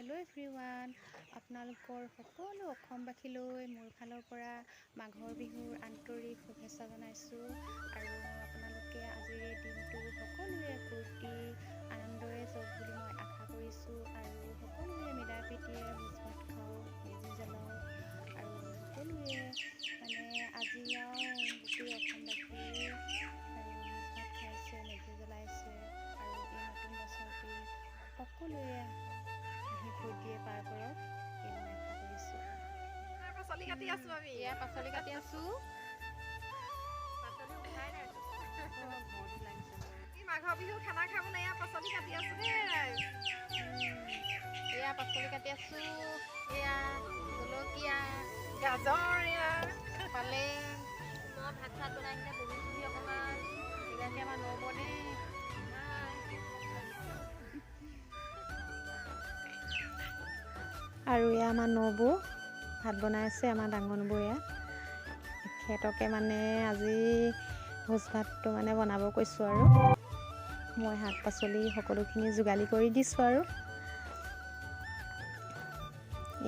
Hello' everyone, আপোনালোকৰ সকলো অসমবাসীলৈ মোৰ ফালৰ পৰা মাঘৰ বিহুৰ আন্তৰিক শুভেচ্ছা জনাইছোঁ। আৰু আপোনালোকে আজিৰ এই দিনটো সকলোৱে ফূৰ্তি আনন্দৰে যাওক বুলি মই আশা কৰিছোঁ। আৰু সকলোৱে মিলা প্ৰীতিৰে ভোজ ভাত খাওঁ, মেজি জ্বলাওঁ। আৰু সকলোৱে আজি গোটেই অসমবাসীয়ে ভোজ ভাত খাইছে, মেজি জ্বলাইছে। আৰু এই নতুন বছৰটি সকলোৱে হাঁহি ফূৰ্তিয়ে পাৰ কৰক, এই মই আশা কৰিছোঁ। পাচলি কাটি আছো আমি। পাচলি কাটি আছো। মাঘৰ বিহু খানা খাবলৈ পাচলি কাটি আছো দেই। পাচলি কাটি আছো। এয়া জলকীয়া, গাজৰ, পালেং। মই ভাত চাত বনাই কিনে বহিছোহি অকণমান। এইবিলাকে আমাৰ নবনে আৰু এয়া আমাৰ নবৌ ভাত বনাই আছে। আমাৰ ডাঙৰ নবৌ সিহঁতকে আজি ভোজ ভাতটো বনাব কৈছোঁ। আৰু মই শাক পাচলি সকলোখিনি যোগালি কৰি দিছোঁ। আৰু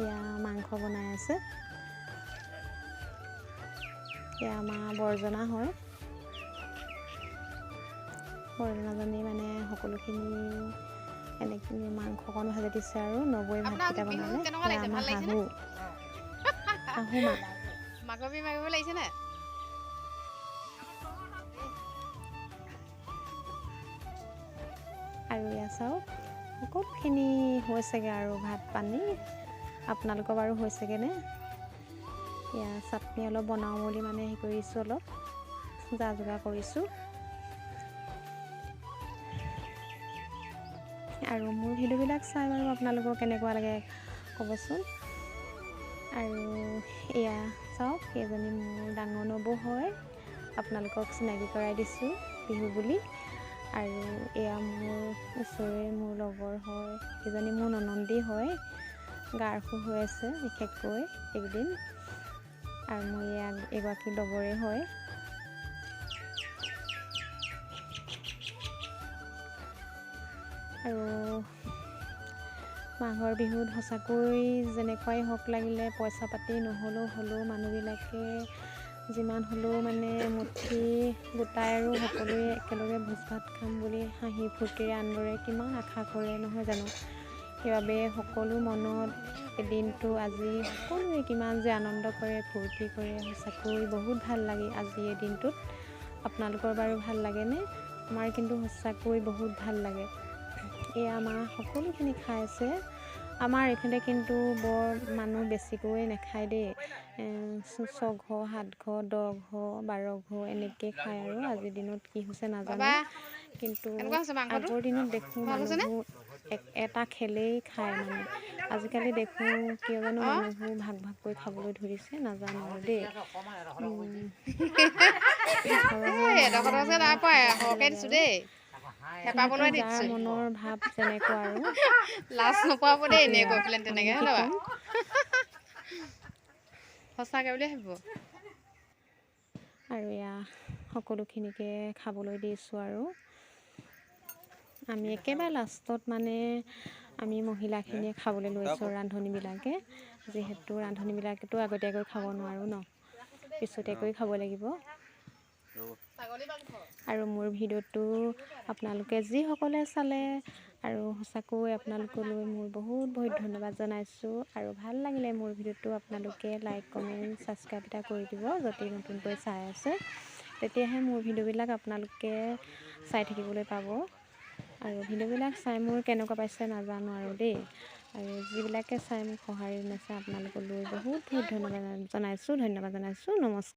এয়া মাংস বনাই আছে। এয়া আমাৰ বৰজনা হয়। বৰজনাজনী সকলোখিনি এনেকৈ মাংস অকণ ভাজি দিছে। আৰু নবৌৱে ভাতকেইটা বনালে। আমাৰ শাহু মাঘৰ বিহু মাৰিব লাগিছে নে? আৰু এয়া চাওক সকলোখিনি হৈছেগৈ। আৰু ভাত পানী আপোনালোকৰ বাৰু হৈছেগৈনে? এয়া চাটনি অলপ বনাওঁ বুলি হেৰি কৰিছোঁ, অলপ যা যোগাৰ কৰিছোঁ। আৰু মোৰ ভিডিঅ'বিলাক চাই বাৰু আপোনালোকৰ কেনেকুৱা লাগে ক'বচোন। আৰু এয়া চাওক, এইজনী মোৰ ডাঙৰ নবৌ হয়। আপোনালোকক চিনাকি কৰাই দিছোঁ বিহু বুলি। আৰু এয়া মোৰ ওচৰৰে মোৰ লগৰ হয়। এইজনী মোৰ ননন্দী হয়। গাৰ অসুখ হৈ আছে বিশেষকৈ এইকেইদিন। আৰু মোৰ এগৰাকী লগৰে হয়। আৰু মাঘৰ বিহুত সঁচাকৈ যেনেকুৱাই হওক লাগিলে পইচা পাতি নহ'লেও মানুহবিলাকে যিমান হ'লেও মুঠি গোটাই আৰু সকলোৱে একেলগে ভোজ ভাত খাম বুলি হাঁহি ফূৰ্তিৰে আনন্দৰে কিমান আশা কৰে নহয় জানো। সেইবাবে সকলো মনত এদিনটো আজি সকলোৱে কিমান যে আনন্দ কৰে, ফূৰ্তি কৰে। সঁচাকৈ বহুত ভাল লাগে আজি এই দিনটোত। আপোনালোকৰ বাৰু ভাল লাগেনে? আমাৰ কিন্তু সঁচাকৈ বহুত ভাল লাগে। এয়া আমাৰ সকলোখিনি খাই আছে। আমাৰ এইফালে কিন্তু বৰ মানুহ বেছিকৈ নাখায় দেই। 6 ঘৰ 7 ঘৰ 10 ঘৰ 12 ঘৰ এনেকৈ খায়। আৰু আজিৰ দিনত কি হৈছে নাজানো, কিন্তু আগৰ দিনত দেখোঁ মানুহবোৰ এটা খেলেই খায়। আজিকালি দেখোঁ কিয় জানো মানুহবোৰ ভাগ ভাগকৈ খাবলৈ ধৰিছে, নাজানো আৰু দেই। যাৰ মনৰ ভাৱ যেনেকুৱা আৰু লাজ নোপোৱাব দেই, এনে সেইটোৱে গৈ পেলাই তেনেকৈ কি হ'বা ক'ম। সঁচাকৈ বুলি ভাবিব। আৰু এয়া সকলোখিনিকে খাবলৈ দিছোঁ। আৰু আমি একেবাৰে লাষ্টত আমি মহিলাখিনিয়ে খাবলৈ লৈছোঁ, ৰান্ধনীবিলাকে। যিহেতু ৰান্ধনীবিলাকেতো আগতীয়াকৈ খাব নোৱাৰোঁ ন, পিছতীয়াকৈ খাব লাগিব। আৰু মোৰ ভিডিঅ'টো আপোনালোকে যিসকলে চালে, আৰু সঁচাকৈ আপোনালোকলৈ মোৰ বহুত বহুত ধন্যবাদ জনাইছোঁ। আৰু ভাল লাগিলে মোৰ ভিডিঅ'টো আপোনালোকে লাইক কমেণ্ট ছাবস্ক্ৰাইব এটা কৰি দিব। যদি নতুনকৈ চাই আছে, তেতিয়াহে মোৰ ভিডিঅ'বিলাক আপোনালোকে চাই থাকিবলৈ পাব। আৰু ভিডিঅ'বিলাক চাই মোৰ কেনেকুৱা পাইছে নাজানো আৰু দেই। আৰু যিবিলাকে চাই মোক সঁহাৰি জনাইছে আপোনালোকলৈ বহুত বহুত ধন্যবাদ জনাইছোঁ। নমস্কাৰ।